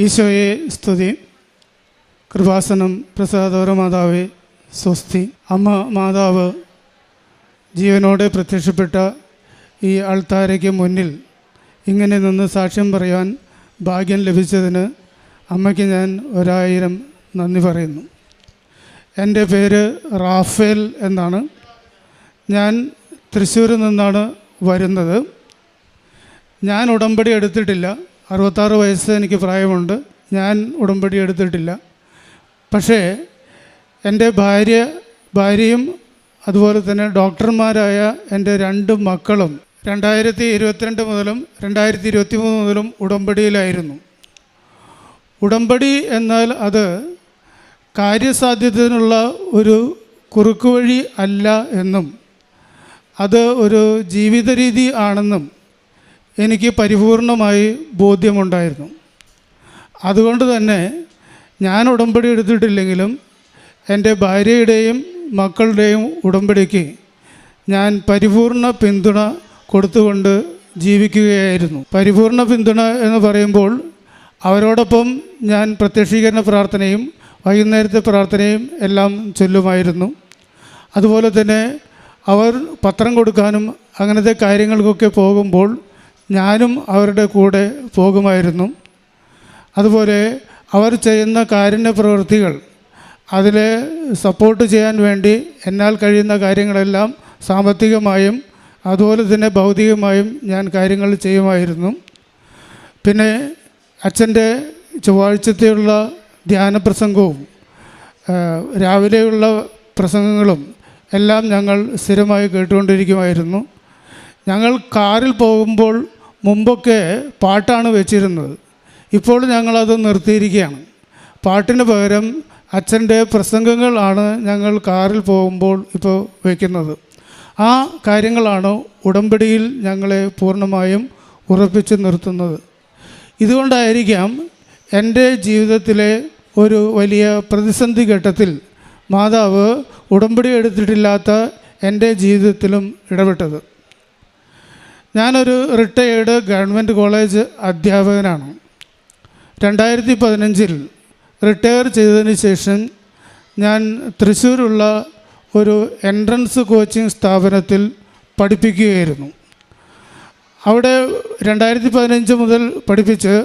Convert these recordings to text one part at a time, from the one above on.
ഈശോയെ സ്തുതി. കൃപാസനം പ്രസാദോര മാതാവേ സ്വസ്തി. അമ്മ മാതാവ് ജീവനോടെ പ്രത്യക്ഷപ്പെട്ട ഈ ആൾത്താരയ്ക്ക് മുന്നിൽ ഇങ്ങനെ നിന്ന് സാക്ഷ്യം പറയാൻ ഭാഗ്യം ലഭിച്ചതിന് അമ്മയ്ക്ക് ഞാൻ 1000 നന്ദി പറയുന്നു. എൻ്റെ പേര് റാഫേൽ എന്നാണ്. ഞാൻ തൃശ്ശൂരിൽ നിന്നാണ് വരുന്നത്. ഞാൻ ഉടമ്പടി എടുത്തിട്ടില്ല. 66 വയസ്സ് എനിക്ക് പ്രായമുണ്ട്. ഞാൻ ഉടമ്പടി എടുത്തിട്ടില്ല. പക്ഷേ എൻ്റെ ഭാര്യയും അതുപോലെ തന്നെ ഡോക്ടർമാരായ എൻ്റെ 2 മക്കളും 2022 മുതലും 2023 മുതലും ഉടമ്പടിയിലായിരുന്നു. ഉടമ്പടി എന്നാൽ അത് കാര്യസാധ്യതയുള്ള ഒരു കുറുക്കുവഴി അല്ല എന്നും അത് ഒരു ജീവിത രീതി ആണെന്നും എനിക്ക് പരിപൂർണമായി ബോധ്യമുണ്ടായിരുന്നു. അതുകൊണ്ട് തന്നെ ഞാൻ ഉടമ്പടി എടുത്തിട്ടില്ലെങ്കിലും എൻ്റെ ഭാര്യയുടെയും മക്കളുടെയും ഉടമ്പടിക്ക് ഞാൻ പരിപൂർണ പിന്തുണ കൊടുത്തുകൊണ്ട് ജീവിക്കുകയായിരുന്നു. പരിപൂർണ പിന്തുണ എന്ന് പറയുമ്പോൾ അവരോടൊപ്പം ഞാൻ പ്രത്യക്ഷീകരണ പ്രാർത്ഥനയും വൈകുന്നേരത്തെ പ്രാർത്ഥനയും എല്ലാം ചൊല്ലുമായിരുന്നു. അതുപോലെ തന്നെ അവർ പത്രം കൊടുക്കാനും അങ്ങനത്തെ കാര്യങ്ങൾക്കൊക്കെ പോകുമ്പോൾ ഞാനും അവരുടെ കൂടെ പോകുമായിരുന്നു. അതുപോലെ അവർ ചെയ്യുന്ന കാരുണ്യ പ്രവൃത്തികൾ അതിലെ സപ്പോർട്ട് ചെയ്യാൻ വേണ്ടി എന്നാൽ കഴിയുന്ന കാര്യങ്ങളെല്ലാം സാമ്പത്തികമായും അതുപോലെ തന്നെ ഭൗതികമായും ഞാൻ കാര്യങ്ങൾ ചെയ്യുമായിരുന്നു. പിന്നെ അച്ഛൻ്റെ ചൊവ്വാഴ്ചത്തെയുള്ള ധ്യാന പ്രസംഗവും രാവിലെയുള്ള പ്രസംഗങ്ങളും എല്ലാം ഞങ്ങൾ സ്ഥിരമായി കേട്ടുകൊണ്ടിരിക്കുമായിരുന്നു. ഞങ്ങൾ കാറിൽ പോകുമ്പോൾ മുമ്പൊക്കെ പാട്ടാണ് വെച്ചിരുന്നത്. ഇപ്പോൾ ഞങ്ങളത് നിർത്തിയിരിക്കുകയാണ്. പാട്ടിന് പകരം അച്ഛൻ്റെ പ്രസംഗങ്ങളാണ് ഞങ്ങൾ കാറിൽ പോകുമ്പോൾ ഇപ്പോൾ വയ്ക്കുന്നത്. ആ കാര്യങ്ങളാണ് ഉടമ്പടിയിൽ ഞങ്ങളെ പൂർണ്ണമായും ഉറപ്പിച്ച് നിർത്തുന്നത്. ഇതുകൊണ്ടായിരിക്കാം എൻ്റെ ജീവിതത്തിലെ ഒരു വലിയ പ്രതിസന്ധി ഘട്ടത്തിൽ മാതാവ് ഉടമ്പടി എടുത്തിട്ടില്ലാത്ത എൻ്റെ ജീവിതത്തിലും ഇടപെട്ടത്. ഞാനൊരു റിട്ടയേർഡ് ഗവൺമെൻറ് കോളേജ് അധ്യാപകനാണ്. 2015 റിട്ടയർ ചെയ്തതിന് ശേഷം ഞാൻ തൃശ്ശൂരുള്ള ഒരു എൻട്രൻസ് കോച്ചിങ് സ്ഥാപനത്തിൽ പഠിപ്പിക്കുകയായിരുന്നു. അവിടെ 2015 മുതൽ പഠിപ്പിച്ച്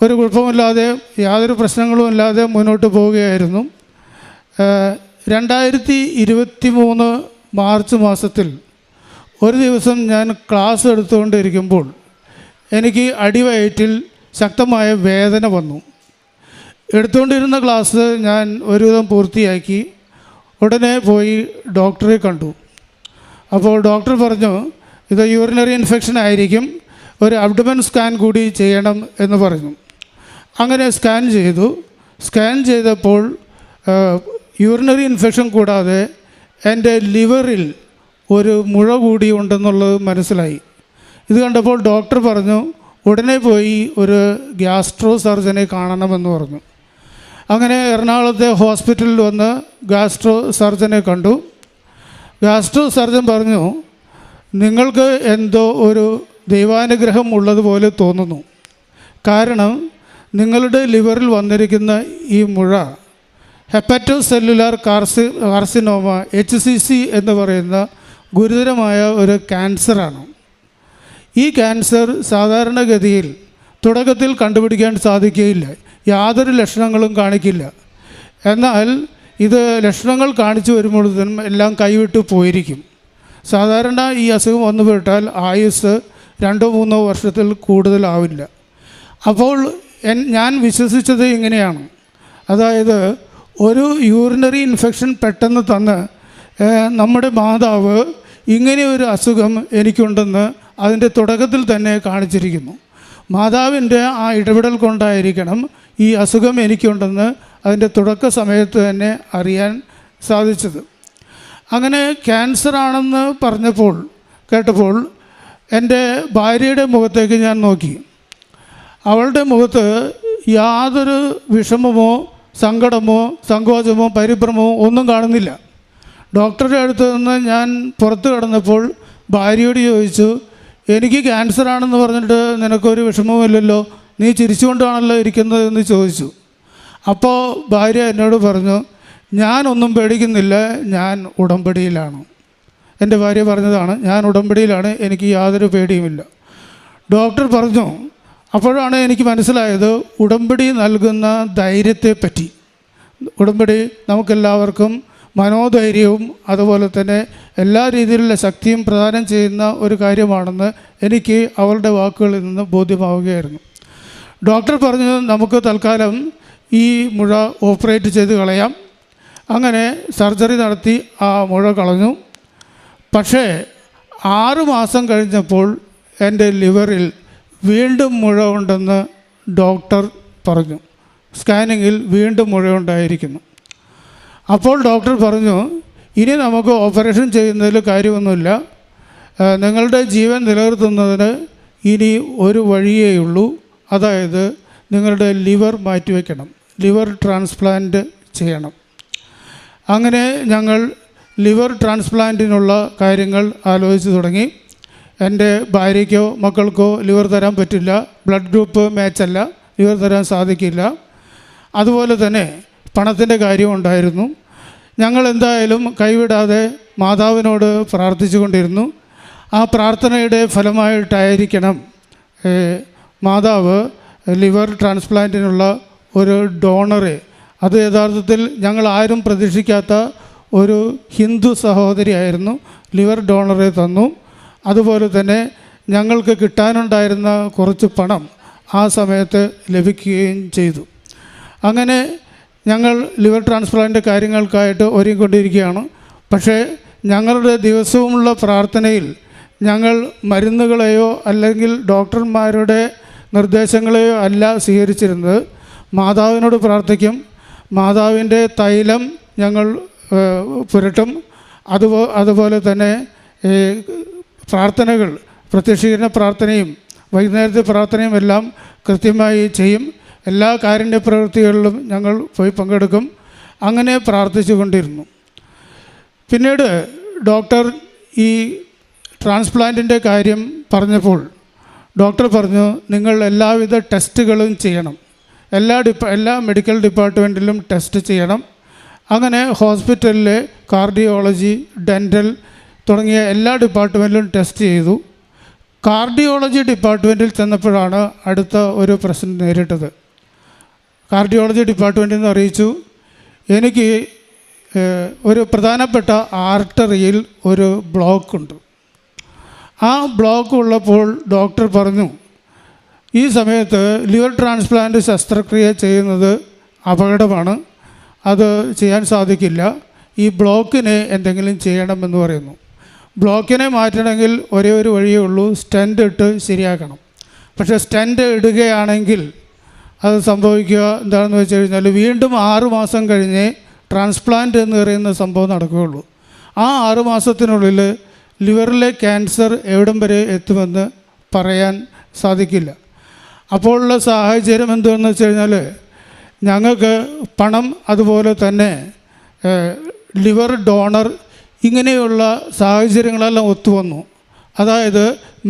ഒരു കുഴപ്പമില്ലാതെ യാതൊരു പ്രശ്നങ്ങളുമില്ലാതെ മുന്നോട്ട് പോവുകയായിരുന്നു. 2023 മാർച്ച് മാസത്തിൽ ഒരു ദിവസം ഞാൻ ക്ലാസ് എടുത്തുകൊണ്ടിരിക്കുമ്പോൾ എനിക്ക് അടിവയറ്റിൽ ശക്തമായ വേദന വന്നു. എടുത്തുകൊണ്ടിരുന്ന ക്ലാസ് ഞാൻ ഒരുവിധം പൂർത്തിയാക്കി ഉടനെ പോയി ഡോക്ടറെ കണ്ടു. അപ്പോൾ ഡോക്ടർ പറഞ്ഞു, ഇത് യൂറിനറി ഇൻഫെക്ഷൻ ആയിരിക്കും, ഒരു അബ്ഡമൻ സ്കാൻ കൂടി ചെയ്യണം എന്ന് പറഞ്ഞു. അങ്ങനെ സ്കാൻ ചെയ്തു. സ്കാൻ ചെയ്തപ്പോൾ യൂറിനറി ഇൻഫെക്ഷൻ കൂടാതെ എൻ്റെ ലിവറിൽ ഒരു മുഴ കൂടി ഉണ്ടെന്നുള്ളത് മനസ്സിലായി. ഇത് കണ്ടപ്പോൾ ഡോക്ടർ പറഞ്ഞു, ഉടനെ പോയി ഒരു ഗ്യാസ്ട്രോ സർജനെ കാണണമെന്ന് പറഞ്ഞു. അങ്ങനെ എറണാകുളത്തെ ഹോസ്പിറ്റലിൽ വന്ന് ഗ്യാസ്ട്രോ സർജനെ കണ്ടു. ഗ്യാസ്ട്രോ സർജൻ പറഞ്ഞു, നിങ്ങൾക്ക് എന്തോ ഒരു ദൈവാനുഗ്രഹം ഉള്ളതുപോലെ തോന്നുന്നു. കാരണം നിങ്ങളുടെ ലിവറിൽ വന്നിരിക്കുന്ന ഈ മുഴ ഹെപ്പറ്റോ സെല്ലുലാർ കാർസിനോമ HCC എന്ന് പറയുന്ന ഗുരുതരമായ ഒരു ക്യാൻസറാണ്. ഈ ക്യാൻസർ സാധാരണഗതിയിൽ തുടക്കത്തിൽ കണ്ടുപിടിക്കാൻ സാധിക്കുകയില്ല, യാതൊരു ലക്ഷണങ്ങളും കാണിക്കില്ല. എന്നാൽ ഇത് ലക്ഷണങ്ങൾ കാണിച്ചു വരുമ്പോഴത്തേനും എല്ലാം കൈവിട്ട് പോയിരിക്കും. സാധാരണ ഈ അസുഖം വന്നുപെട്ടാൽ ആയുസ് 2-3 വർഷത്തിൽ കൂടുതലാവില്ല. അപ്പോൾ ഞാൻ വിശ്വസിച്ചത് ഇങ്ങനെയാണ്, അതായത് ഒരു യൂറിനറി ഇൻഫെക്ഷൻ പെട്ടെന്ന് തന്ന് നമ്മുടെ മാതാവ് ഇങ്ങനെയൊരു അസുഖം എനിക്കുണ്ടെന്ന് അതിൻ്റെ തുടക്കത്തിൽ തന്നെ കാണിച്ചിരിക്കുന്നു. മാതാവിൻ്റെ ആ ഇടപെടൽ കൊണ്ടായിരിക്കണം ഈ അസുഖം എനിക്കുണ്ടെന്ന് അതിൻ്റെ തുടക്ക സമയത്ത് തന്നെ അറിയാൻ സാധിച്ചത്. അങ്ങനെ ക്യാൻസറാണെന്ന് കേട്ടപ്പോൾ എൻ്റെ ഭാര്യയുടെ മുഖത്തേക്ക് ഞാൻ നോക്കി. അവളുടെ മുഖത്ത് യാതൊരു വിഷമമോ സങ്കടമോ സങ്കോചമോ പരിഭ്രമമോ ഒന്നും കാണുന്നില്ല. ഡോക്ടറുടെ അടുത്ത് നിന്ന് ഞാൻ പുറത്ത് കിടന്നപ്പോൾ ഭാര്യയോട് ചോദിച്ചു, എനിക്ക് ക്യാൻസറാണെന്ന് പറഞ്ഞിട്ട് നിനക്കൊരു വിഷമവുമില്ലല്ലോ, നീ ചിരിച്ചുകൊണ്ടാണല്ലോ ഇരിക്കുന്നതെന്ന് ചോദിച്ചു. അപ്പോൾ ഭാര്യ എന്നോട് പറഞ്ഞു, ഞാനൊന്നും പേടിക്കുന്നില്ല, ഞാൻ ഉടമ്പടിയിലാണ്. എൻ്റെ ഭാര്യ പറഞ്ഞതാണ്, ഞാൻ ഉടമ്പടിയിലാണ്, എനിക്ക് യാതൊരു പേടിയുമില്ല. ഡോക്ടർ പറഞ്ഞു. അപ്പോഴാണ് എനിക്ക് മനസ്സിലായത് ഉടമ്പടി നൽകുന്ന ധൈര്യത്തെപ്പറ്റി. ഉടമ്പടി നമുക്കെല്ലാവർക്കും മനോധൈര്യവും അതുപോലെ തന്നെ എല്ലാ രീതിയിലുള്ള ശക്തിയും പ്രദാനം ചെയ്യുന്ന ഒരു കാര്യമാണെന്ന് എനിക്ക് അവളുടെ വാക്കുകളിൽ നിന്ന് ബോധ്യമാവുകയായിരുന്നു. ഡോക്ടർ പറഞ്ഞു, നമുക്ക് തൽക്കാലം ഈ മുഴ ഓപ്പറേറ്റ് ചെയ്ത് കളയാം. അങ്ങനെ സർജറി നടത്തി ആ മുഴ കളഞ്ഞു. പക്ഷേ 6 മാസം കഴിഞ്ഞപ്പോൾ എൻ്റെ ലിവറിൽ വീണ്ടും മുഴ ഉണ്ടെന്ന് ഡോക്ടർ പറഞ്ഞു. സ്കാനിങ്ങിൽ വീണ്ടും മുഴയുണ്ടായിരിക്കുന്നു. അപ്പോൾ ഡോക്ടർ പറഞ്ഞു, ഇനി നമുക്ക് ഓപ്പറേഷൻ ചെയ്യുന്നതിൽ കാര്യമൊന്നുമില്ല, നിങ്ങളുടെ ജീവൻ നിലനിർത്തുന്നതിന് ഇനി ഒരു വഴിയേയുള്ളൂ, അതായത് നിങ്ങളുടെ ലിവർ മാറ്റിവെക്കണം, ലിവർ ട്രാൻസ്പ്ലാന്റ് ചെയ്യണം. അങ്ങനെ ഞങ്ങൾ ലിവർ ട്രാൻസ്പ്ലാന്റിനുള്ള കാര്യങ്ങൾ ആലോചിച്ച് തുടങ്ങി. എൻ്റെ ഭാര്യയ്ക്കോ മക്കൾക്കോ ലിവർ തരാൻ പറ്റില്ല, ബ്ലഡ് ഗ്രൂപ്പ് മാച്ചല്ല, ലിവർ തരാൻ സാധിക്കില്ല. അതുപോലെ തന്നെ പണത്തിൻ്റെ കാര്യമുണ്ടായിരുന്നു. ഞങ്ങൾ എന്തായാലും കൈവിടാതെ മാതാവിനോട് പ്രാർത്ഥിച്ചു കൊണ്ടിരുന്നു. ആ പ്രാർത്ഥനയുടെ ഫലമായിട്ടായിരിക്കണം മാതാവ് ലിവർ ട്രാൻസ്പ്ലാന്റിനുള്ള ഒരു ഡോണറെ, അത് യഥാർത്ഥത്തിൽ ഞങ്ങൾ ആരും പ്രതീക്ഷിക്കാത്ത ഒരു ഹിന്ദു സഹോദരിയായിരുന്നു, ലിവർ ഡോണറെ തന്നു. അതുപോലെ തന്നെ ഞങ്ങൾക്ക് കിട്ടാനുണ്ടായിരുന്ന കുറച്ച് പണം ആ സമയത്ത് ലഭിക്കുകയും ചെയ്തു. അങ്ങനെ ഞങ്ങൾ ലിവർ ട്രാൻസ്പ്ലാന്റ് കാര്യങ്ങൾക്കായിട്ട് ഒരുങ്ങിക്കൊണ്ടിരിക്കുകയാണ്. പക്ഷേ ഞങ്ങളുടെ ദിവസവുമുള്ള പ്രാർത്ഥനയിൽ ഞങ്ങൾ മരുന്നുകളെയോ അല്ലെങ്കിൽ ഡോക്ടർമാരുടെ നിർദ്ദേശങ്ങളെയോ അല്ല സ്വീകരിച്ചിരുന്നത്. മാതാവിനോട് പ്രാർത്ഥിക്കും, മാതാവിൻ്റെ തൈലം ഞങ്ങൾ പുരട്ടും. അതുപോലെ തന്നെ പ്രാർത്ഥനകൾ, പ്രത്യക്ഷീകരണ പ്രാർത്ഥനയും വൈകുന്നേരത്തെ പ്രാർത്ഥനയും എല്ലാം കൃത്യമായി ചെയ്യും. എല്ലാ കാരുണ്യ പ്രവൃത്തികളിലും ഞങ്ങൾ പോയി പങ്കെടുക്കും. അങ്ങനെ പ്രാർത്ഥിച്ചു കൊണ്ടിരുന്നു. പിന്നീട് ഡോക്ടർ ഈ ട്രാൻസ്പ്ലാന്റിൻ്റെ കാര്യം പറഞ്ഞപ്പോൾ ഡോക്ടർ പറഞ്ഞു, നിങ്ങൾ എല്ലാവിധ ടെസ്റ്റുകളും ചെയ്യണം, എല്ലാ മെഡിക്കൽ ഡിപ്പാർട്ട്മെൻറ്റിലും ടെസ്റ്റ് ചെയ്യണം. അങ്ങനെ ഹോസ്പിറ്റലിലെ കാർഡിയോളജി, ഡെൻ്റൽ തുടങ്ങിയ എല്ലാ ഡിപ്പാർട്ട്മെൻറ്റിലും ടെസ്റ്റ് ചെയ്തു. കാർഡിയോളജി ഡിപ്പാർട്ട്മെൻറ്റിൽ ചെന്നപ്പോഴാണ് അടുത്ത ഒരു പ്രശ്നം നേരിട്ടത്. കാർഡിയോളജി ഡിപ്പാർട്ട്മെൻറ്റിൽ നിന്ന് അറിയിച്ചു, എനിക്ക് ഒരു പ്രധാനപ്പെട്ട ആർട്ടറിയിൽ ഒരു ബ്ലോക്കുണ്ട്. ആ ബ്ലോക്ക് ഉള്ളപ്പോൾ ഡോക്ടർ പറഞ്ഞു, ഈ സമയത്ത് ലിവർ ട്രാൻസ്പ്ലാന്റ് ശസ്ത്രക്രിയ ചെയ്യുന്നത് അപകടമാണ്, അത് ചെയ്യാൻ സാധിക്കില്ല, ഈ ബ്ലോക്കിനെ എന്തെങ്കിലും ചെയ്യണമെന്ന് പറയുന്നു. ബ്ലോക്കിനെ മാറ്റണമെങ്കിൽ ഒരേ ഒരു വഴിയേ ഉള്ളൂ, സ്റ്റെൻ്റ് ഇട്ട് ശരിയാക്കണം. പക്ഷേ സ്റ്റെൻ്റ് ഇടുകയാണെങ്കിൽ അത് സംഭവിക്കുക എന്താണെന്ന് വെച്ച് കഴിഞ്ഞാൽ വീണ്ടും 6 മാസം കഴിഞ്ഞേ ട്രാൻസ്പ്ലാന്റ് എന്ന് പറയുന്ന സംഭവം നടക്കുകയുള്ളൂ. ആ 6 മാസത്തിനുള്ളിൽ ലിവറിലെ ക്യാൻസർ എവിടം വരെ എത്തുമെന്ന് പറയാൻ സാധിക്കില്ല. അപ്പോഴുള്ള സാഹചര്യം എന്താണെന്ന് വെച്ച് കഴിഞ്ഞാൽ ഞങ്ങൾക്ക് പണം, അതുപോലെ തന്നെ ലിവർ ഡോണർ, ഇങ്ങനെയുള്ള സാഹചര്യങ്ങളെല്ലാം ഒത്തുവന്നു. അതായത്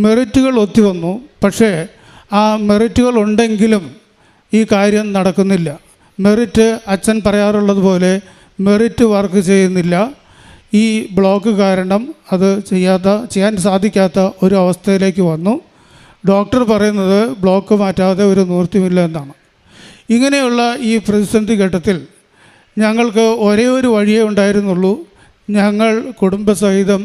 മെറിറ്റുകൾ ഒത്തുവന്നു. പക്ഷേ ആ മെറിറ്റുകൾ ഉണ്ടെങ്കിലും ഈ കാര്യം നടക്കുന്നില്ല. മെറിറ്റ്, അച്ഛൻ പറയാറുള്ളത് പോലെ മെറിറ്റ് വർക്ക് ചെയ്യുന്നില്ല. ഈ ബ്ലോക്ക് കാരണം അത് ചെയ്യാൻ സാധിക്കാത്ത ഒരു അവസ്ഥയിലേക്ക് വന്നു. ഡോക്ടർ പറയുന്നത് ബ്ലോക്ക് മാറ്റാതെ ഒരു നിവൃത്തിയില്ല എന്നാണ്. ഇങ്ങനെയുള്ള ഈ പ്രതിസന്ധി ഘട്ടത്തിൽ ഞങ്ങൾക്ക് ഒരേ ഒരു വഴിയേ ഉണ്ടായിരുന്നുള്ളൂ. ഞങ്ങൾ കുടുംബസഹിതം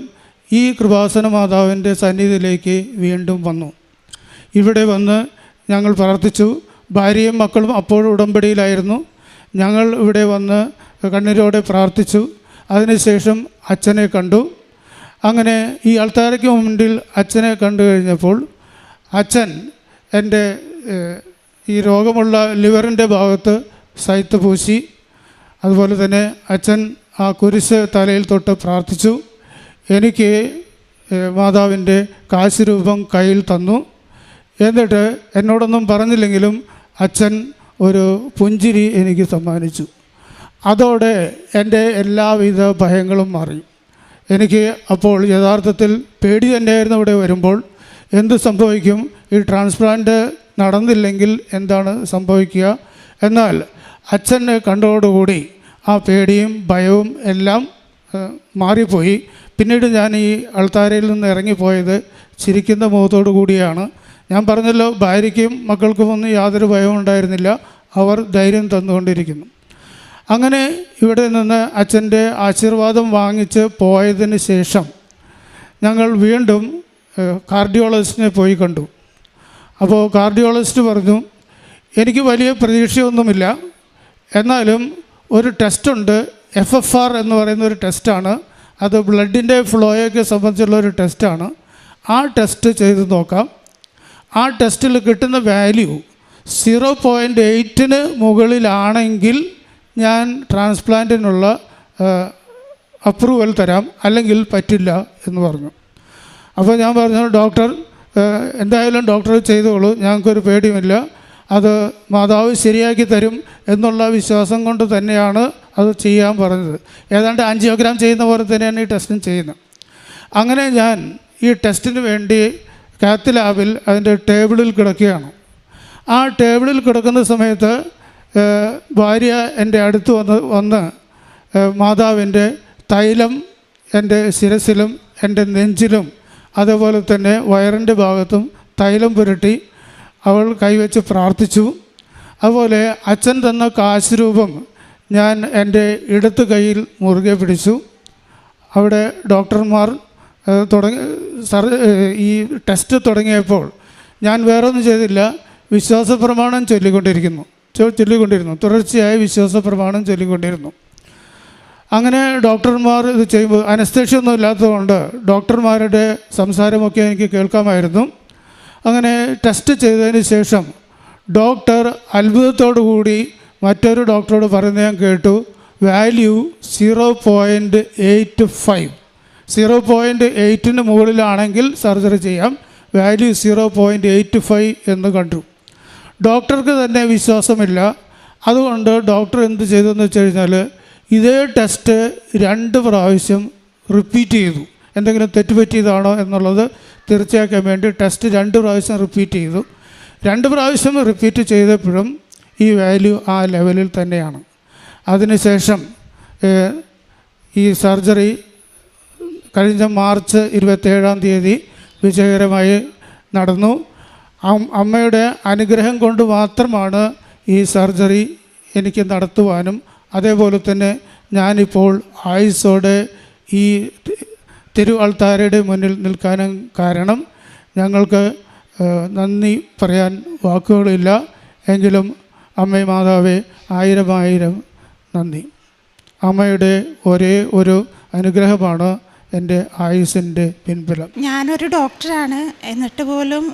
ഈ കൃപാസന മാതാവിൻ്റെ സന്നിധിയിലേക്ക് വീണ്ടും വന്നു. ഇവിടെ വന്ന് ഞങ്ങൾ പ്രാർത്ഥിച്ചു. ഭാര്യയും മക്കളും അപ്പോഴും ഉടമ്പടിയിലായിരുന്നു. ഞങ്ങൾ ഇവിടെ വന്ന് കണ്ണീരോടെ പ്രാർത്ഥിച്ചു. അതിനുശേഷം അച്ഛനെ കണ്ടു. അങ്ങനെ ഈ അൾത്താരയ്ക്ക് മുന്നിൽ അച്ഛനെ കണ്ടു കഴിഞ്ഞപ്പോൾ അച്ഛൻ എൻ്റെ ഈ രോഗമുള്ള ലിവറിൻ്റെ ഭാഗത്ത് സൈത്ത് പൂശി. അതുപോലെ തന്നെ അച്ഛൻ ആ കുരിശ് തലയിൽ തൊട്ട് പ്രാർത്ഥിച്ചു. എനിക്ക് മാതാവിൻ്റെ കാശുരൂപം കയ്യിൽ തന്നു. എന്നിട്ട് എന്നോടൊന്നും പറഞ്ഞില്ലെങ്കിലും അച്ഛൻ ഒരു പുഞ്ചിരി എനിക്ക് സമ്മാനിച്ചു. അതോടെ എൻ്റെ എല്ലാവിധ ഭയങ്ങളും മാറി. എനിക്ക് അപ്പോൾ യഥാർത്ഥത്തിൽ പേടി തന്നെയായിരുന്നു ഇവിടെ വരുമ്പോൾ. എന്ത് സംഭവിക്കും, ഈ ട്രാൻസ്പ്ലാന്റ് നടന്നില്ലെങ്കിൽ എന്താണ് സംഭവിക്കുക. എന്നാൽ അച്ഛനെ കണ്ടതോടുകൂടി ആ പേടിയും ഭയവും എല്ലാം മാറിപ്പോയി. പിന്നീട് ഞാൻ ഈ അൾത്താരയിൽ നിന്ന് ഇറങ്ങിപ്പോയത് ചിരിക്കുന്ന മുഖത്തോടു കൂടിയാണ്. ഞാൻ പറഞ്ഞല്ലോ, ഭാര്യയ്ക്കും മക്കൾക്കും ഒന്നും യാതൊരു ഭയവും ഉണ്ടായിരുന്നില്ല. അവർ ധൈര്യം തന്നുകൊണ്ടിരിക്കുന്നു. അങ്ങനെ ഇവിടെ നിന്ന് അച്ഛൻ്റെ ആശീർവാദം വാങ്ങിച്ച് പോയതിന് ശേഷം ഞങ്ങൾ വീണ്ടും കാർഡിയോളജിസ്റ്റിനെ പോയി കണ്ടു. അപ്പോൾ കാർഡിയോളജിസ്റ്റ് പറഞ്ഞു, എനിക്ക് വലിയ പ്രതീക്ഷയൊന്നുമില്ല, എന്നാലും ഒരു ടെസ്റ്റുണ്ട്, FFR എന്ന് പറയുന്ന ഒരു ടെസ്റ്റാണ്. അത് ബ്ലഡിൻ്റെ ഫ്ലോയൊക്കെ സംബന്ധിച്ചുള്ള ഒരു ടെസ്റ്റാണ്. ആ ടെസ്റ്റ് ചെയ്ത് നോക്കാം. ആ ടെസ്റ്റിൽ കിട്ടുന്ന വാല്യൂ 0.8 മുകളിലാണെങ്കിൽ ഞാൻ ട്രാൻസ്പ്ലാന്റിനുള്ള അപ്രൂവൽ തരാം, അല്ലെങ്കിൽ പറ്റില്ല എന്ന് പറഞ്ഞു. അപ്പോൾ ഞാൻ പറഞ്ഞു, ഡോക്ടർ എന്തായാലും ഡോക്ടർ ചെയ്തോളൂ, ഞങ്ങൾക്കൊരു പേടിയുമില്ല, അത് മാതാവ് ശരിയാക്കി തരും എന്നുള്ള വിശ്വാസം കൊണ്ട് തന്നെയാണ് അത് ചെയ്യാൻ പറഞ്ഞത്. ഏതാണ്ട് ആൻജിയോഗ്രാം ചെയ്യുന്ന പോലെ തന്നെയാണ് ഈ ടെസ്റ്റും ചെയ്യുന്നത്. അങ്ങനെ ഞാൻ ഈ ടെസ്റ്റിന് വേണ്ടി കാത്ത് ലാബിൽ അതിൻ്റെ ടേബിളിൽ കിടക്കുകയാണ്. ആ ടേബിളിൽ കിടക്കുന്ന സമയത്ത് ഭാര്യ എൻ്റെ അടുത്ത് വന്ന് മാതാവിൻ്റെ തൈലം എൻ്റെ ശിരസിലും എൻ്റെ നെഞ്ചിലും അതുപോലെ തന്നെ വയറിൻ്റെ ഭാഗത്തും തൈലം പുരട്ടി അവൾ കൈവച്ച് പ്രാർത്ഥിച്ചു. അതുപോലെ അച്ഛൻ തന്ന കാശ് രൂപം ഞാൻ എൻ്റെ ഇടത്ത് കൈയിൽ മുറുകെ പിടിച്ചു. അവിടെ ഡോക്ടർമാർ ഈ ടെസ്റ്റ് തുടങ്ങിയപ്പോൾ ഞാൻ വേറൊന്നും ചെയ്തില്ല, വിശ്വാസ പ്രമാണം ചൊല്ലിക്കൊണ്ടിരുന്നു. തുടർച്ചയായി വിശ്വാസ പ്രമാണം ചൊല്ലിക്കൊണ്ടിരുന്നു. അങ്ങനെ ഡോക്ടർമാർ ഇത് ചെയ്യുമ്പോൾ അനസ്തേഷ്യ ഒന്നും ഇല്ലാത്തതുകൊണ്ട് ഡോക്ടർമാരുടെ സംസാരമൊക്കെ എനിക്ക് കേൾക്കാമായിരുന്നു. അങ്ങനെ ടെസ്റ്റ് ചെയ്തതിന് ശേഷം ഡോക്ടർ അത്ഭുതത്തോടു കൂടി മറ്റൊരു ഡോക്ടറോട് പറയുന്നത് ഞാൻ കേട്ടു, വാല്യൂ 0.85. 0.8 മുകളിലാണെങ്കിൽ സർജറി ചെയ്യാം, വാല്യൂ 0.85 എന്ന് കണ്ടു. ഡോക്ടർക്ക് തന്നെ വിശ്വാസമില്ല. അതുകൊണ്ട് ഡോക്ടർ എന്ത് ചെയ്തെന്ന് വെച്ച് കഴിഞ്ഞാൽ ഇതേ ടെസ്റ്റ് 2 പ്രാവശ്യം റിപ്പീറ്റ് ചെയ്തു. എന്തെങ്കിലും തെറ്റുപറ്റിയതാണോ എന്നുള്ളത് തീർച്ചയാക്കാൻ വേണ്ടി ടെസ്റ്റ് 2 പ്രാവശ്യം റിപ്പീറ്റ് ചെയ്തു. 2 പ്രാവശ്യം റിപ്പീറ്റ് ചെയ്തപ്പോഴും ഈ വാല്യൂ ആ ലെവലിൽ തന്നെയാണ്. അതിനുശേഷം ഈ സർജറി കഴിഞ്ഞ മാർച്ച് 27 വിജയകരമായി നടന്നു. അമ്മയുടെ അനുഗ്രഹം കൊണ്ട് മാത്രമാണ് ഈ സർജറി എനിക്ക് നടത്തുവാനും അതേപോലെ തന്നെ ഞാനിപ്പോൾ ആയുസ്സോടെ ഈ തിരുഅൾത്താരയുടെ മുന്നിൽ നിൽക്കാനും കാരണം. ഞങ്ങൾക്ക് നന്ദി പറയാൻ വാക്കുകളില്ല, എങ്കിലും അമ്മേ മാതാവേ 1000 നന്ദി. അമ്മയുടെ ഒരേ ഒരു അനുഗ്രഹമാണ് എൻ്റെ ആയുസ്സിൻ്റെ പിൻബലം. ഞാനൊരു ഡോക്ടറാണ്, എന്നിട്ട് പോലും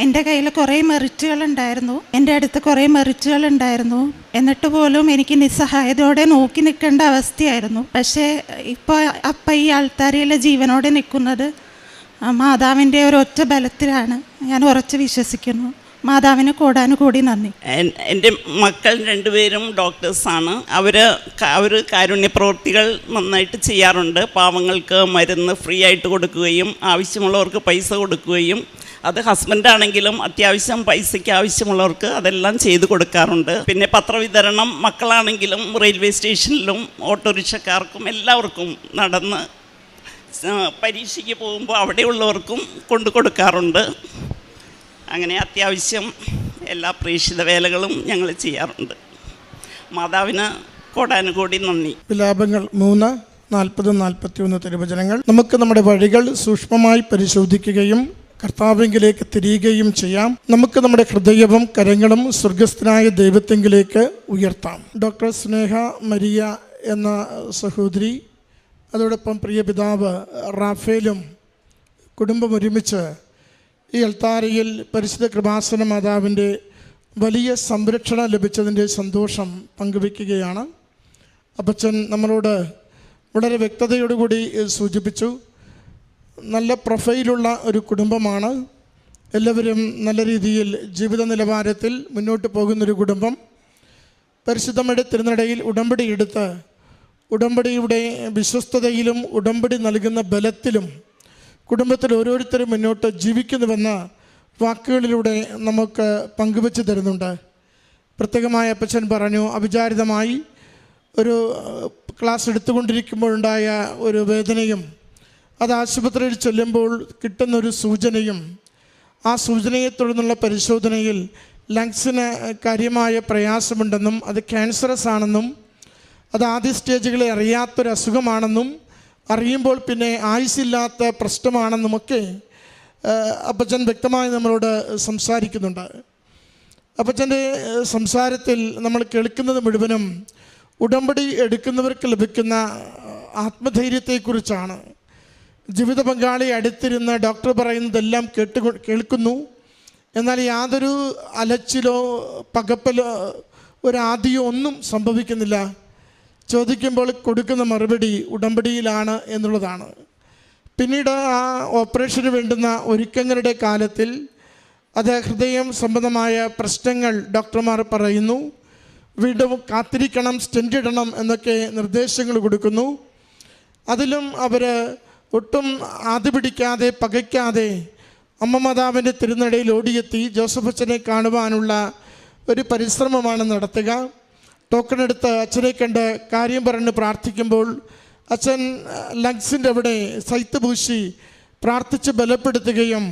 എൻ്റെ കയ്യിൽ കുറേ മെറിറ്റുകളുണ്ടായിരുന്നു, എൻ്റെ അടുത്ത് കുറേ മെറിറ്റുകളുണ്ടായിരുന്നു. എന്നിട്ട് പോലും എനിക്ക് നിസ്സഹായതയോടെ നോക്കി നിൽക്കേണ്ട അവസ്ഥയായിരുന്നു. പക്ഷേ ഇപ്പോൾ ഈ ആൾത്താരയിലെ ജീവനോടെ നിൽക്കുന്നത് മാതാവിൻ്റെ ഒരൊറ്റ ബലത്തിലാണ്. ഞാൻ ഉറച്ച് വിശ്വസിക്കുന്നു. മാതാവിന് കോടാനുകൂടി നന്ദി. എൻ്റെ മക്കൾ 2 പേരും ഡോക്ടേഴ്സാണ്. അവർ കാരുണ്യ പ്രവൃത്തികൾ നന്നായിട്ട് ചെയ്യാറുണ്ട്. പാവങ്ങൾക്ക് മരുന്ന് ഫ്രീ ആയിട്ട് കൊടുക്കുകയും ആവശ്യമുള്ളവർക്ക് പൈസ കൊടുക്കുകയും, അത് ഹസ്ബൻഡാണെങ്കിലും അത്യാവശ്യം പൈസയ്ക്ക് ആവശ്യമുള്ളവർക്ക് അതെല്ലാം ചെയ്തു കൊടുക്കാറുണ്ട്. പിന്നെ പത്രവിതരണം, മക്കളാണെങ്കിലും റെയിൽവേ സ്റ്റേഷനിലും ഓട്ടോറിക്ഷക്കാർക്കും എല്ലാവർക്കും നടന്ന് പരീക്ഷയ്ക്ക് പോകുമ്പോൾ അവിടെയുള്ളവർക്കും കൊണ്ടു കൊടുക്കാറുണ്ട്. അങ്ങനെ അത്യാവശ്യം എല്ലാ പ്രേക്ഷിത വേലകളും ഞങ്ങൾ ചെയ്യാറുണ്ട്. മാതാവിന് കോടാനുകൂടി നന്ദി. വിലാപങ്ങൾ 3:40-41 തിരുവചനങ്ങൾ. നമുക്ക് നമ്മുടെ വഴികൾ സൂക്ഷ്മമായി പരിശോധിക്കുകയും കർത്താവിലേക്ക് തിരിയുകയും ചെയ്യാം. നമുക്ക് നമ്മുടെ ഹൃദയവും കരങ്ങളും സ്വർഗസ്ഥനായ ദൈവത്തെങ്കിലേക്ക് ഉയർത്താം. ഡോക്ടർ സ്നേഹ മരിയ എന്ന സഹോദരി, അതോടൊപ്പം പ്രിയ പിതാവ് റാഫേലും കുടുംബം ഒരുമിച്ച് ഈ അൾത്താരയിൽ പരിശുദ്ധ കൃപാസന മാതാവിൻ്റെ വലിയ സംരക്ഷണം ലഭിച്ചതിൻ്റെ സന്തോഷം പങ്കുവയ്ക്കുകയാണ്. അപ്പച്ചൻ നമ്മളോട് വളരെ വ്യക്തതയോടുകൂടി സൂചിപ്പിച്ചു, നല്ല പ്രൊഫൈലുള്ള ഒരു കുടുംബമാണ്. എല്ലാവരും നല്ല രീതിയിൽ ജീവിത നിലവാരത്തിൽ മുന്നോട്ട് പോകുന്നൊരു കുടുംബം. പരിശുദ്ധമ്മയുടെ തിരുനടയിൽ ഉടമ്പടി എടുത്ത് ഉടമ്പടിയുടെ വിശ്വസ്തതയിലും ഉടമ്പടി നൽകുന്ന ബലത്തിലും കുടുംബത്തിൽ ഓരോരുത്തരും മുന്നോട്ട് ജീവിക്കുന്നുവെന്ന് വാക്കുകളിലൂടെ നമുക്ക് പങ്കുവച്ച് തരുന്നുണ്ട്. പ്രത്യേകമായി അപ്പച്ചൻ പറഞ്ഞു, അവിചാരിതമായി ഒരു ക്ലാസ് എടുത്തുകൊണ്ടിരിക്കുമ്പോഴുണ്ടായ ഒരു വേദനയും അത് ആശുപത്രിയിൽ ചെല്ലുമ്പോൾ കിട്ടുന്നൊരു സൂചനയും ആ സൂചനയെ തുടർന്നുള്ള പരിശോധനയിൽ ലങ്സിന് കാര്യമായ പ്രയാസമുണ്ടെന്നും അത് ക്യാൻസറസ് ആണെന്നും അത് ആദ്യ സ്റ്റേജുകളിൽ അറിയാത്തൊരു അസുഖമാണെന്നും അറിയുമ്പോൾ പിന്നെ ആയുസ്സില്ലാത്ത പ്രശ്നമാണെന്നുമൊക്കെ അപ്പച്ചൻ വ്യക്തമായി നമ്മളോട് സംസാരിക്കുന്നുണ്ട്. അപ്പച്ചൻ്റെ സംസാരത്തിൽ നമ്മൾ കേൾക്കുന്നത് മുഴുവനും ഉടമ്പടി എടുക്കുന്നവർക്ക് ലഭിക്കുന്ന ആത്മധൈര്യത്തെക്കുറിച്ചാണ്. ജീവിത പങ്കാളി അടുത്തിരുന്ന് ഡോക്ടർ പറയുന്നതെല്ലാം കേൾക്കുന്നു. എന്നാൽ യാതൊരു അലച്ചിലോ പകപ്പലോ ഒരാദിയോ ഒന്നും സംഭവിക്കുന്നില്ല. ചോദിക്കുമ്പോൾ കൊടുക്കുന്ന മറുപടി ഉടമ്പടിയിലാണ് എന്നുള്ളതാണ്. പിന്നീട് ആ ഓപ്പറേഷന് വേണ്ടുന്ന ഒരുക്കങ്ങളുടെ കാലത്തിൽ അത് ഹൃദയം സംബന്ധമായ പ്രശ്നങ്ങൾ ഡോക്ടർമാർ പറയുന്നു. വീണ്ടും കാത്തിരിക്കണം, സ്റ്റെൻ്റ് ഇടണം എന്നൊക്കെ നിർദ്ദേശങ്ങൾ കൊടുക്കുന്നു. അതിലും അവർ ഒട്ടും ആദി പിടിക്കാതെ പകയ്ക്കാതെ അമ്മ മാതാവിൻ്റെ തിരുനടയിൽ ഓടിയെത്തി ജോസഫ് അച്ഛനെ കാണുവാനുള്ള ഒരു പരിശ്രമമാണ് നടത്തുക. ടോക്കൺ എടുത്ത് അച്ഛനെ കണ്ട് കാര്യം പറഞ്ഞ് പ്രാർത്ഥിക്കുമ്പോൾ അച്ഛൻ ലങ്സിൻ്റെ അവിടെ സൈത്ത് പൂശി പ്രാർത്ഥിച്ച് ബലപ്പെടുത്തുകയും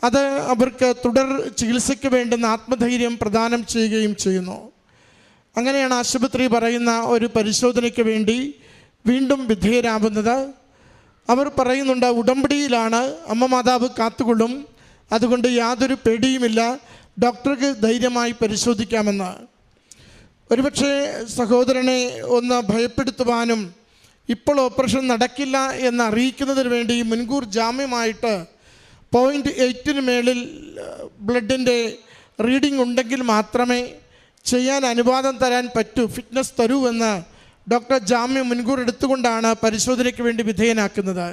അത് അവർക്ക് തുടർ ചികിത്സയ്ക്ക് വേണ്ടുന്ന ആത്മധൈര്യം പ്രദാനം ചെയ്യുകയും ചെയ്യുന്നു. അങ്ങനെയാണ് ആശുപത്രി പറയുന്ന ഒരു പരിശോധനയ്ക്ക് വേണ്ടി വീണ്ടും വിധേയരാകുന്നത്. അവർ പറയുന്നുണ്ട്, ഉടമ്പടിയിലാണ്, അമ്മ മാതാവ് കാത്തുകൊള്ളും, അതുകൊണ്ട് യാതൊരു പേടിയുമില്ല, ഡോക്ടർക്ക് ധൈര്യമായി പരിശോധിക്കാമെന്ന്. ഒരുപക്ഷെ സഹോദരനെ ഒന്ന് ഭയപ്പെടുത്തുവാനും ഇപ്പോൾ ഓപ്പറേഷൻ നടക്കില്ല എന്ന് അറിയിക്കുന്നതിന് വേണ്ടി മുൻകൂർ ജാമ്യമായിട്ട് 0.8 മേളിൽ ബ്ലഡിൻ്റെ റീഡിംഗ് ഉണ്ടെങ്കിൽ മാത്രമേ ചെയ്യാൻ അനുവാദം തരാൻ പറ്റൂ, ഫിറ്റ്നസ് തരൂ എന്ന് ഡോക്ടർ ജാമ്യം മുൻകൂർ എടുത്തുകൊണ്ടാണ് പരിശോധനയ്ക്ക് വേണ്ടി വിധേയനാക്കുന്നത്.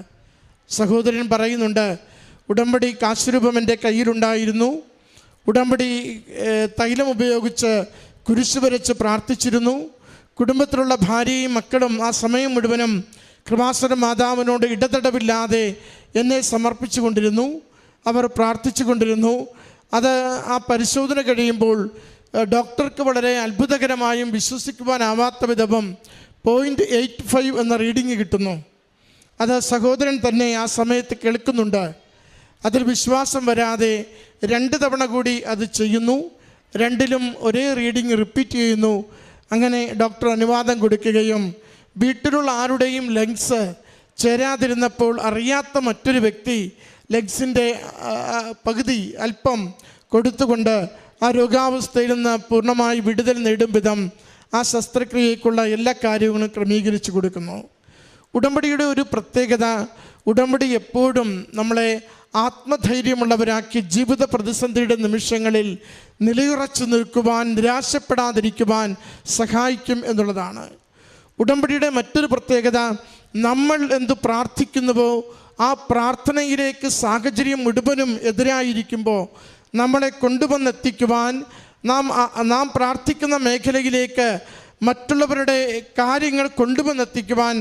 സഹോദരൻ പറയുന്നുണ്ട്, ഉടമ്പടി കാശുരൂപം എൻ്റെ കയ്യിലുണ്ടായിരുന്നു, ഉടമ്പടി തൈലം ഉപയോഗിച്ച് കുരിശ് വരച്ച് പ്രാർത്ഥിച്ചിരുന്നു, കുടുംബത്തിലുള്ള ഭാര്യയും മക്കളും ആ സമയം മുഴുവനും കൃപാസന മാതാവിനോട് ഇടതടവില്ലാതെ എന്നെ സമർപ്പിച്ചു കൊണ്ടിരുന്നു, അവർ പ്രാർത്ഥിച്ചു കൊണ്ടിരുന്നു. അത് ആ പരിശോധന കഴിയുമ്പോൾ ഡോക്ടർക്ക് വളരെ അത്ഭുതകരമായും വിശ്വസിക്കുവാനാവാത്ത വിധം 0.85 എന്ന റീഡിങ് കിട്ടുന്നു. അത് സഹോദരൻ തന്നെ ആ സമയത്ത് കേൾക്കുന്നുണ്ട്. അതിൽ വിശ്വാസം വരാതെ 2 തവണ കൂടി അത് ചെയ്യുന്നു. 2ലും ഒരേ റീഡിങ് റിപ്പീറ്റ് ചെയ്യുന്നു. അങ്ങനെ ഡോക്ടർ അനുവാദം കൊടുക്കുകയും വീട്ടിലുള്ള ആരുടെയും ലങ്സ് ചേരാതിരുന്നപ്പോൾ അറിയാത്ത മറ്റൊരു വ്യക്തി ലങ്സിൻ്റെ പകുതി അല്പം കൊടുത്തുകൊണ്ട് ആ രോഗാവസ്ഥയിൽ നിന്ന് പൂർണ്ണമായി വിടുതൽ നേടും വിധം ആ ശസ്ത്രക്രിയയ്ക്കുള്ള എല്ലാ കാര്യങ്ങളും ക്രമീകരിച്ചു കൊടുക്കുന്നു. ഉടമ്പടിയുടെ ഒരു പ്രത്യേകത, ഉടമ്പടി എപ്പോഴും നമ്മളെ ആത്മധൈര്യമുള്ളവരാക്കി ജീവിത പ്രതിസന്ധിയുടെ നിമിഷങ്ങളിൽ നിലയുറച്ചു നിൽക്കുവാൻ, നിരാശപ്പെടാതിരിക്കുവാൻ സഹായിക്കും എന്നുള്ളതാണ്. ഉടമ്പടിയുടെ മറ്റൊരു പ്രത്യേകത, നമ്മൾ എന്ത് പ്രാർത്ഥിക്കുന്നുവോ ആ പ്രാർത്ഥനയിലേക്ക് സാഹചര്യം മുഴുവനും എതിരായിരിക്കുമ്പോൾ നമ്മളെ കൊണ്ടുവന്നെത്തിക്കുവാൻ, നാം പ്രാർത്ഥിക്കുന്ന മേഖലയിലേക്ക് മറ്റുള്ളവരുടെ കാര്യങ്ങൾ കൊണ്ടുവന്നെത്തിക്കുവാൻ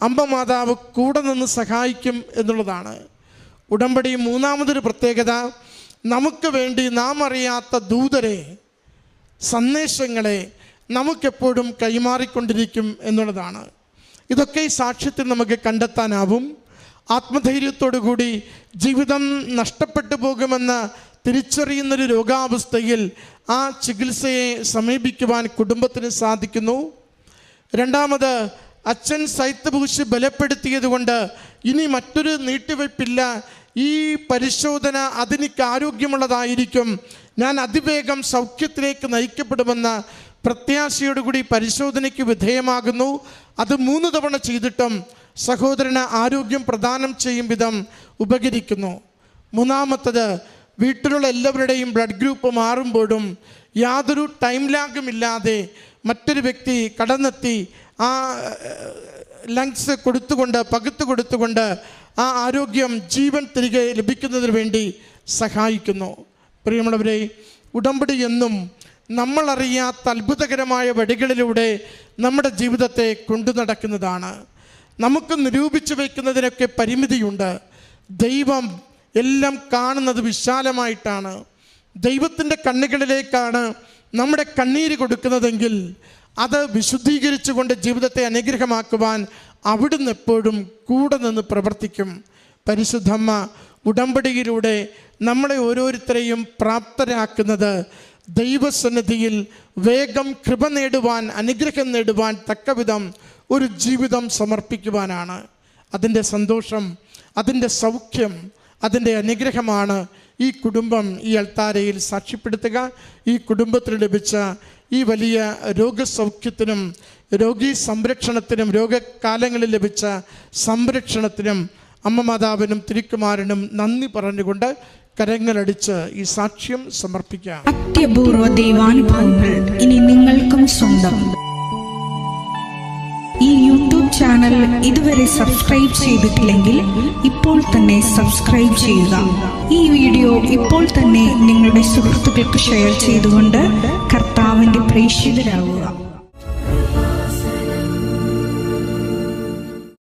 അമ്മ മാതാവ് കൂടെ നിന്ന് സഹായിക്കും എന്നുള്ളതാണ്. ഉടമ്പടി മൂന്നാമതൊരു പ്രത്യേകത, നമുക്ക് വേണ്ടി നാം അറിയാത്ത ദൂതരെ, സന്ദേശങ്ങളെ നമുക്കെപ്പോഴും കൈമാറിക്കൊണ്ടിരിക്കും എന്നുള്ളതാണ്. ഇതൊക്കെ ഈ സാക്ഷ്യത്തിൽ നമുക്ക് കണ്ടെത്താനാവും. ആത്മധൈര്യത്തോടു കൂടി ജീവിതം നഷ്ടപ്പെട്ടു പോകുമെന്ന് തിരിച്ചറിയുന്നൊരു രോഗാവസ്ഥയിൽ ആ ചികിത്സയെ സമീപിക്കുവാൻ കുടുംബത്തിന് സാധിക്കുന്നു. രണ്ടാമത്, അച്ഛൻ സൈത്ത് പൂശി ബലപ്പെടുത്തിയത് കൊണ്ട് ഇനി മറ്റൊരു നീട്ടിവയ്പ്പില്ല, ഈ പരിശോധന അതെനിക്ക് ആരോഗ്യമുള്ളതായിരിക്കും, ഞാൻ അതിവേഗം സൗഖ്യത്തിലേക്ക് നയിക്കപ്പെടുമെന്ന പ്രത്യാശയോടുകൂടി പരിശോധനയ്ക്ക് വിധേയമാകുന്നു. അത് 3 തവണ ചെയ്തിട്ടും സഹോദരന് ആരോഗ്യം പ്രദാനം ചെയ്യും വിധം ഉപകരിക്കുന്നു. മൂന്നാമത്തത്, വീട്ടിലുള്ള എല്ലാവരുടെയും ബ്ലഡ് ഗ്രൂപ്പ് മാറുമ്പോഴും യാതൊരു ടൈം ലാഗുമില്ലാതെ മറ്റൊരു വ്യക്തി കടന്നെത്തി ആ ലങ്സ് പകുത്തു കൊടുത്തുകൊണ്ട് ആ ആരോഗ്യം, ജീവൻ തിരികെ ലഭിക്കുന്നതിന് വേണ്ടി സഹായിക്കുന്നു. പ്രിയമുള്ളവരെ, ഉടമ്പടി എന്നും നമ്മളറിയാത്ത അത്ഭുതകരമായ വഴികളിലൂടെ നമ്മുടെ ജീവിതത്തെ കൊണ്ടു നടക്കുന്നതാണ്. നമുക്ക് നിരൂപിച്ചു വയ്ക്കുന്നതിനൊക്കെ പരിമിതിയുണ്ട്. ദൈവം എല്ലാം കാണുന്നത് വിശാലമായിട്ടാണ്. ദൈവത്തിൻ്റെ കണ്ണുകളിലേക്കാണ് നമ്മുടെ കണ്ണീര് കൊടുക്കുന്നതെങ്കിൽ അത് വിശുദ്ധീകരിച്ചുകൊണ്ട് ജീവിതത്തെ അനുഗ്രഹമാക്കുവാൻ അവിടുന്ന് എപ്പോഴും കൂടെ നിന്ന് പ്രവർത്തിക്കും. പരിശുദ്ധമ്മ ഉടമ്പടിയിലൂടെ നമ്മളെ ഓരോരുത്തരെയും പ്രാപ്തരാക്കുന്നത് ദൈവസന്നിധിയിൽ വേഗം കൃപ നേടുവാൻ, അനുഗ്രഹം നേടുവാൻ തക്കവിധം ഒരു ജീവിതം സമർപ്പിക്കുവാനാണ്. അതിൻ്റെ സന്തോഷം, അതിൻ്റെ സൗഖ്യം, അതിൻ്റെ അനുഗ്രഹമാണ് ഈ കുടുംബം ഈ അൾത്താരയിൽ സാക്ഷ്യപ്പെടുത്തുക. ഈ കുടുംബത്തിന് ലഭിച്ച ഈ വലിയ രോഗസൗഖ്യത്തിനും രോഗീ സംരക്ഷണത്തിനും രോഗകാലങ്ങളിൽ ലഭിച്ച സംരക്ഷണത്തിനും അമ്മ മാതാവിനും തിരുക്കുമാരനും നന്ദി പറഞ്ഞുകൊണ്ട് കരങ്ങളടിച്ച് ഈ സാക്ഷ്യം സമർപ്പിക്കാം. അത്യപൂർവ ദൈവാനുഭവങ്ങൾ ഇനി നിങ്ങൾക്കും സ്വന്തം. ഈ യൂട്യൂബ് ചാനൽ ഇതുവരെ സബ്സ്ക്രൈബ് ചെയ്തിട്ടില്ലെങ്കിൽ ഇപ്പോൾ തന്നെ സബ്സ്ക്രൈബ് ചെയ്യുക. ഈ വീഡിയോ ഇപ്പോൾ തന്നെ നിങ്ങളുടെ സുഹൃത്തുക്കൾക്ക് ഷെയർ ചെയ്തുകൊണ്ട് കർത്താവിൻ്റെ പ്രേക്ഷിതരാകുക.